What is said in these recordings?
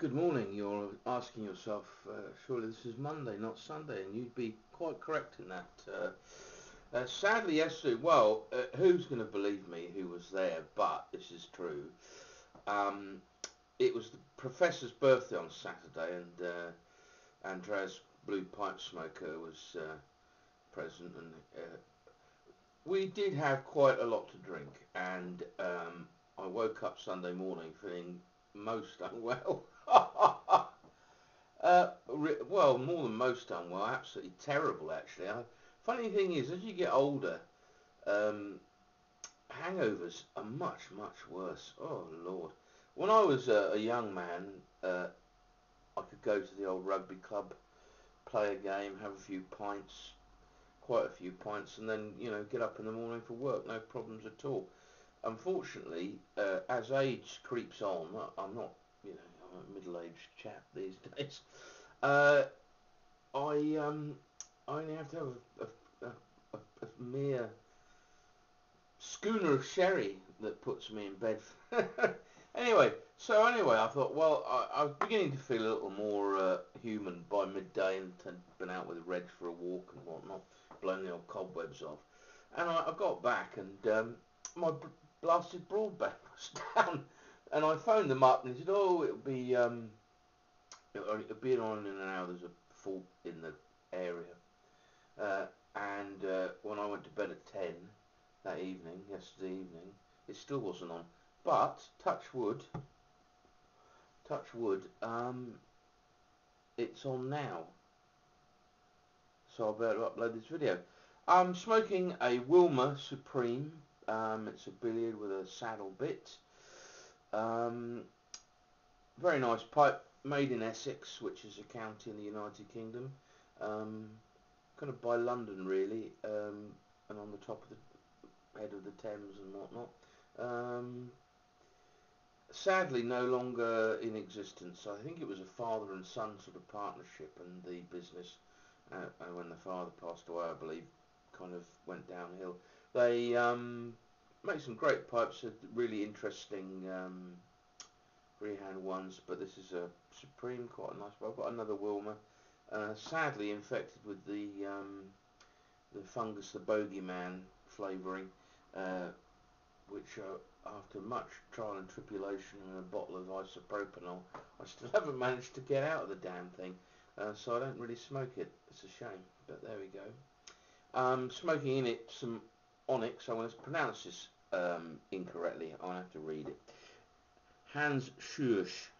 Good morning. You're asking yourself, surely this is Monday, not Sunday, and you'd be quite correct in that. Sadly, yesterday, who's going to believe me who was there, but this is true. Um, it was the professor's birthday on Saturday, and Andreas Blue Pipe Smoker was present, and we did have quite a lot to drink, and I woke up Sunday morning feeling most unwell. Well, more than most unwell, absolutely terrible actually. Funny thing is, as you get older, um, hangovers are much, much worse. Oh Lord. When I was a young man, I could go to the old rugby club, play a game, have a few pints, quite a few pints, and then, get up in the morning for work, no problems at all. Unfortunately, as age creeps on, I'm not, I'm a middle-aged chap these days. Uh, I only have to have a mere schooner of sherry that puts me in bed. Anyway, I thought, well, I was beginning to feel a little more human by midday, and had been out with Reg for a walk and whatnot, blowing the old cobwebs off. And I got back, and my blasted broadband was down, and I phoned them up, and he said, "Oh, it'll be on in an hour. There's a fault in the area." And when I went to bed at 10 that evening, yesterday evening, it still wasn't on. But touch wood, it's on now. So I better upload this video. I'm smoking a Willmer Supreme. It's a billiard with a saddle bit. Very nice pipe, made in Essex, which is a county in the United Kingdom. Kind of by London, really, and on the top of the head of the Thames and whatnot. Sadly, no longer in existence. I think it was a father and son sort of partnership, and the business, and when the father passed away, I believe, kind of went downhill. They make some great pipes, really interesting freehand ones, but this is a Supreme, quite a nice one. I've got another Willmer, sadly infected with the fungus, the bogeyman flavouring, which after much trial and tribulation and a bottle of isopropanol, I still haven't managed to get out of the damn thing. So I don't really smoke it. It's a shame, but there we go. Smoking in it some Onyx. I'm going to pronounce this incorrectly. I'll have to read it. Hans Schurch,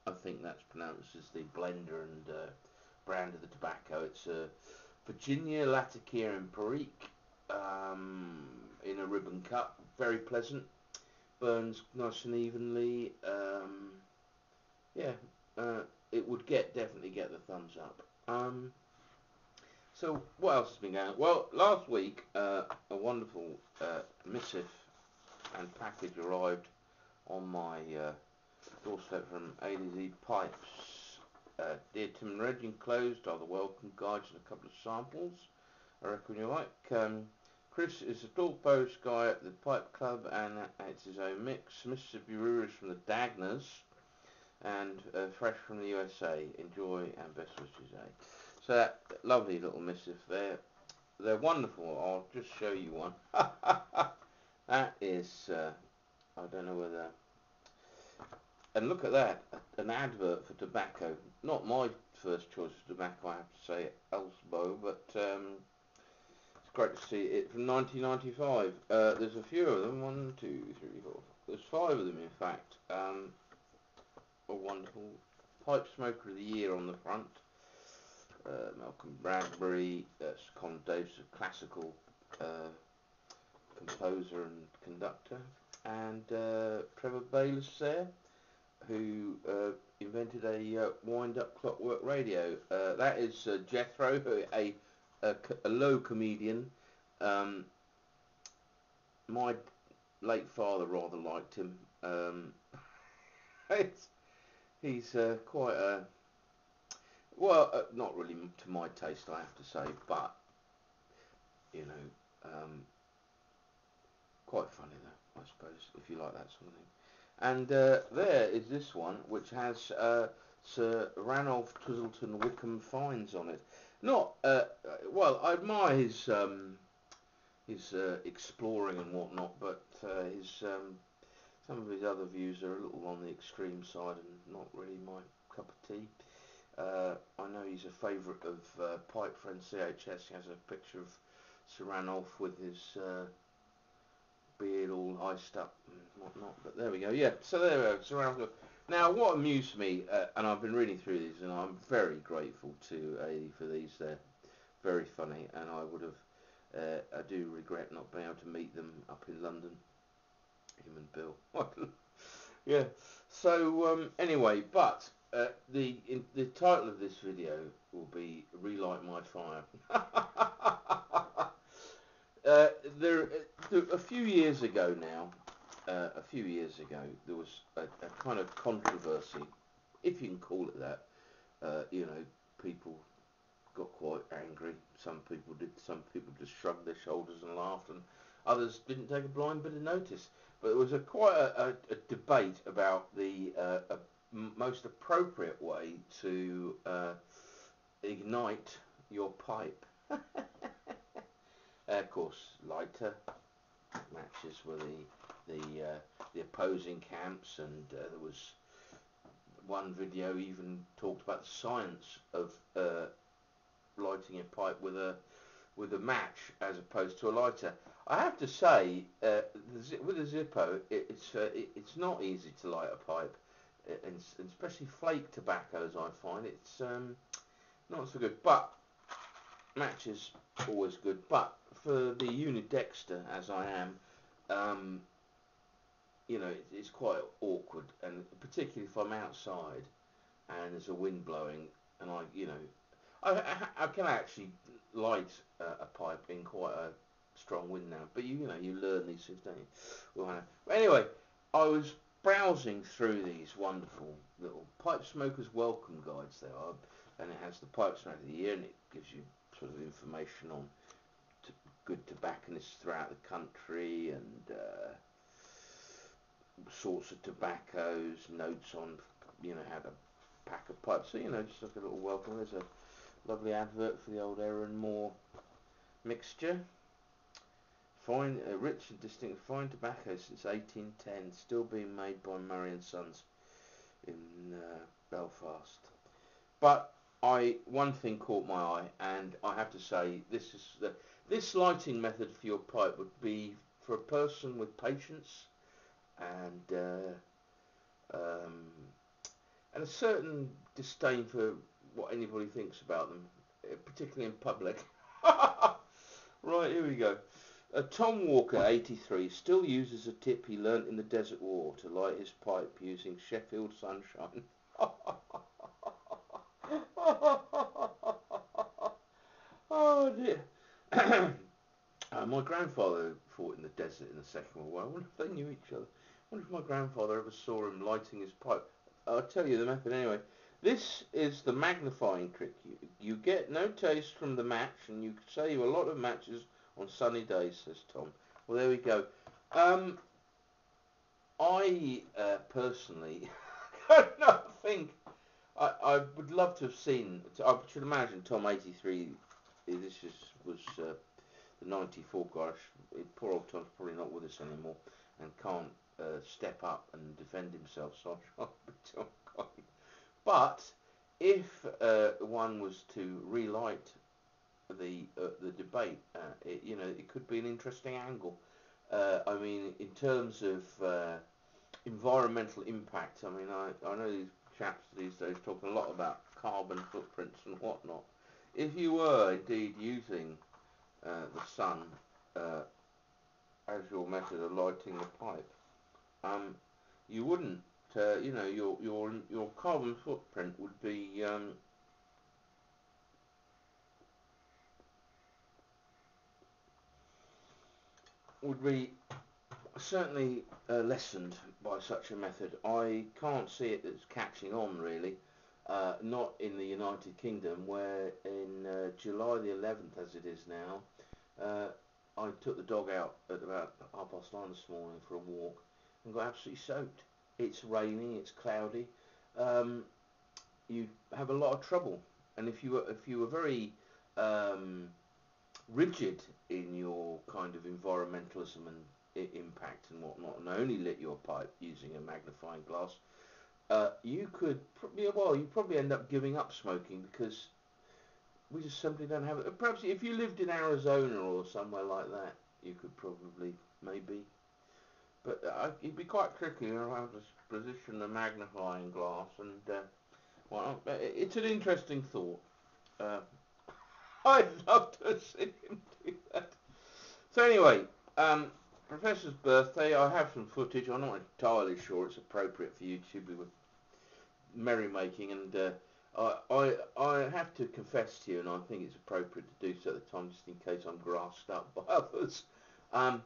I think that's pronounced, as the blender and brand of the tobacco. It's a Virginia Latakia and Perique, in a ribbon cup. Very pleasant. Burns nice and evenly. It would definitely get the thumbs up. So what else has been going on? Well, last week a wonderful missive and package arrived on my doorstep from A to Z Pipes. Dear Tim and Reg, enclosed are the welcome guides and a couple of samples. I reckon you like. Chris is a tall post guy at the Pipe Club, and it's his own mix. Mississippi Brewers from the Dagners, and fresh from the USA. Enjoy and best wishes, eh? So that lovely little missive there. They're wonderful. I'll just show you one. That is, I don't know whether... And look at that, an advert for tobacco. Not my first choice of tobacco, I have to say, Elsbo, but it's great to see it from 1995. There's a few of them, 1, 2, 3, 4. There's 5 of them, in fact. A wonderful Pipe Smoker of the Year on the front. Malcolm Bradbury, Con Davis, a classical composer and conductor, and Trevor Bayliss there, who invented a wind-up clockwork radio. That is Jethro, a low comedian. My late father rather liked him. He's quite a... Well, not really to my taste, I have to say, but, quite funny though, I suppose, if you like that sort of thing. And there is this one, which has Sir Ranulph Twistleton Wickham Fines on it. Not well. I admire his exploring and whatnot, but his some of his other views are a little on the extreme side and not really my cup of tea. I know he's a favourite of Pipe Friend CHS. He has a picture of Sir Ranulph with his beard all iced up and whatnot. But there we go. Yeah, so there we go. Sir Ranulph. Now, what amused me, and I've been reading through these, and I'm very grateful to AD for these. They're very funny, and I would have, I do regret not being able to meet them up in London. Him and Bill. Yeah. So anyway, but the title of this video will be "Relight My Fire." A few years ago now, there was a kind of controversy, if you can call it that. People got quite angry. Some people did. Some people just shrugged their shoulders and laughed, and others didn't take a blind bit of notice. But there was quite a debate about the most appropriate way to ignite your pipe. Of course, lighter matches were the opposing camps, and there was one video even talked about the science of lighting a pipe with a match as opposed to a lighter. I have to say, with a Zippo, it's not easy to light a pipe, and especially flake tobaccos. I find it's not so good. But matches always good. But for the unidexter, as I am, it's quite awkward, and particularly if I'm outside and there's a wind blowing, and I can actually light a pipe in quite a strong wind now, but you learn these things, don't you? Well, anyway, I was browsing through these wonderful little pipe smokers welcome guides there are, and it has the pipe smoke of the year, and it gives you sort of information on good tobacconists throughout the country, and sorts of tobaccos, notes on how to pack a pipe. So just like a little welcome. There's a lovely advert for the old Aaron Moore mixture. Fine, rich and distinct fine tobacco since 1810, still being made by Murray and Sons in Belfast. But one thing caught my eye, and I have to say, this lighting method for your pipe would be for a person with patience and a certain disdain for what anybody thinks about them, particularly in public. Right, here we go. Tom Walker, 83, still uses a tip he learnt in the Desert War to light his pipe using Sheffield Sunshine. Oh dear. My grandfather fought in the desert in the Second World War. I wonder if they knew each other. I wonder if my grandfather ever saw him lighting his pipe. I'll tell you the method anyway. This is the magnifying trick. You get no taste from the match, and you save a lot of matches on sunny days, says Tom. Well, there we go. I personally think I would love to have seen. I should imagine Tom 83. This was the 94 guy. Poor old Tom's probably not with us anymore and can't step up and defend himself. So I'm sure. But if one was to relight the debate, it could be an interesting angle. I mean, in terms of environmental impact, I mean, I know these chaps these days talking a lot about carbon footprints and whatnot. If you were indeed using the sun as your method of lighting the pipe, you wouldn't. Your carbon footprint would be certainly lessened by such a method. I can't see it as catching on really. Not in the United Kingdom, where in July the 11th, as it is now, I took the dog out at about 9:30 this morning for a walk and got absolutely soaked. it's raining, it's cloudy, um, you have a lot of trouble. And if you were very rigid in your kind of environmentalism and impact and whatnot, and only lit your pipe using a magnifying glass, you could you probably end up giving up smoking because we just simply don't have it. Perhaps if you lived in Arizona or somewhere like that, you could probably maybe. But it'd be quite tricky. You know, have to position the magnifying glass, and well, it's an interesting thought. Uh, I'd love to see him do that. So anyway, Professor's birthday. I have some footage. I'm not entirely sure it's appropriate for YouTube. We were merrymaking, and I have to confess to you, and I think it's appropriate to do so at the time, just in case I'm grassed up by others. Um,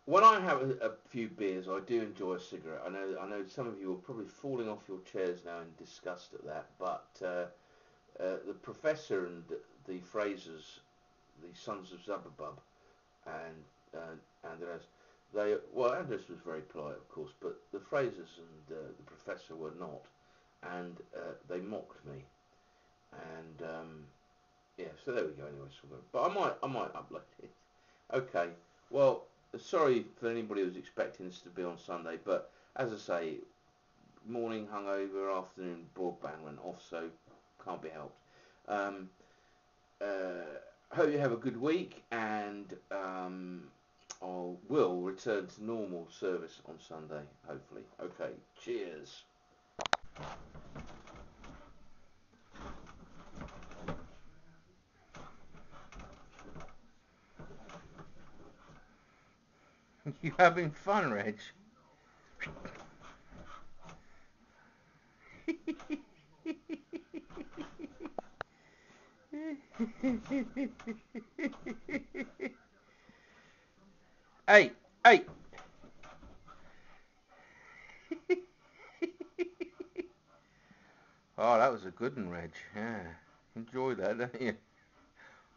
when I have a few beers, I do enjoy a cigarette. I know some of you are probably falling off your chairs now in disgust at that, but the Professor and the Frasers, the sons of Zubabub, and Andres, Andres was very polite, of course, but the Frasers and the Professor were not, and they mocked me, and yeah, so there we go. Anyway, but I might upload it. Okay, well, sorry for anybody who's expecting this to be on Sunday, but as I say, morning hungover, afternoon broadband went off, so can't be helped. Um, Hope you have a good week, and I will return to normal service on Sunday, hopefully. Okay, cheers. You having fun, Reg? Hey, hey. Oh, that was a good one, Reg. Yeah, enjoy that, don't you?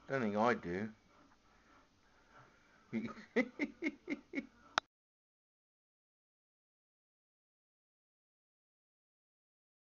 Don't think I do.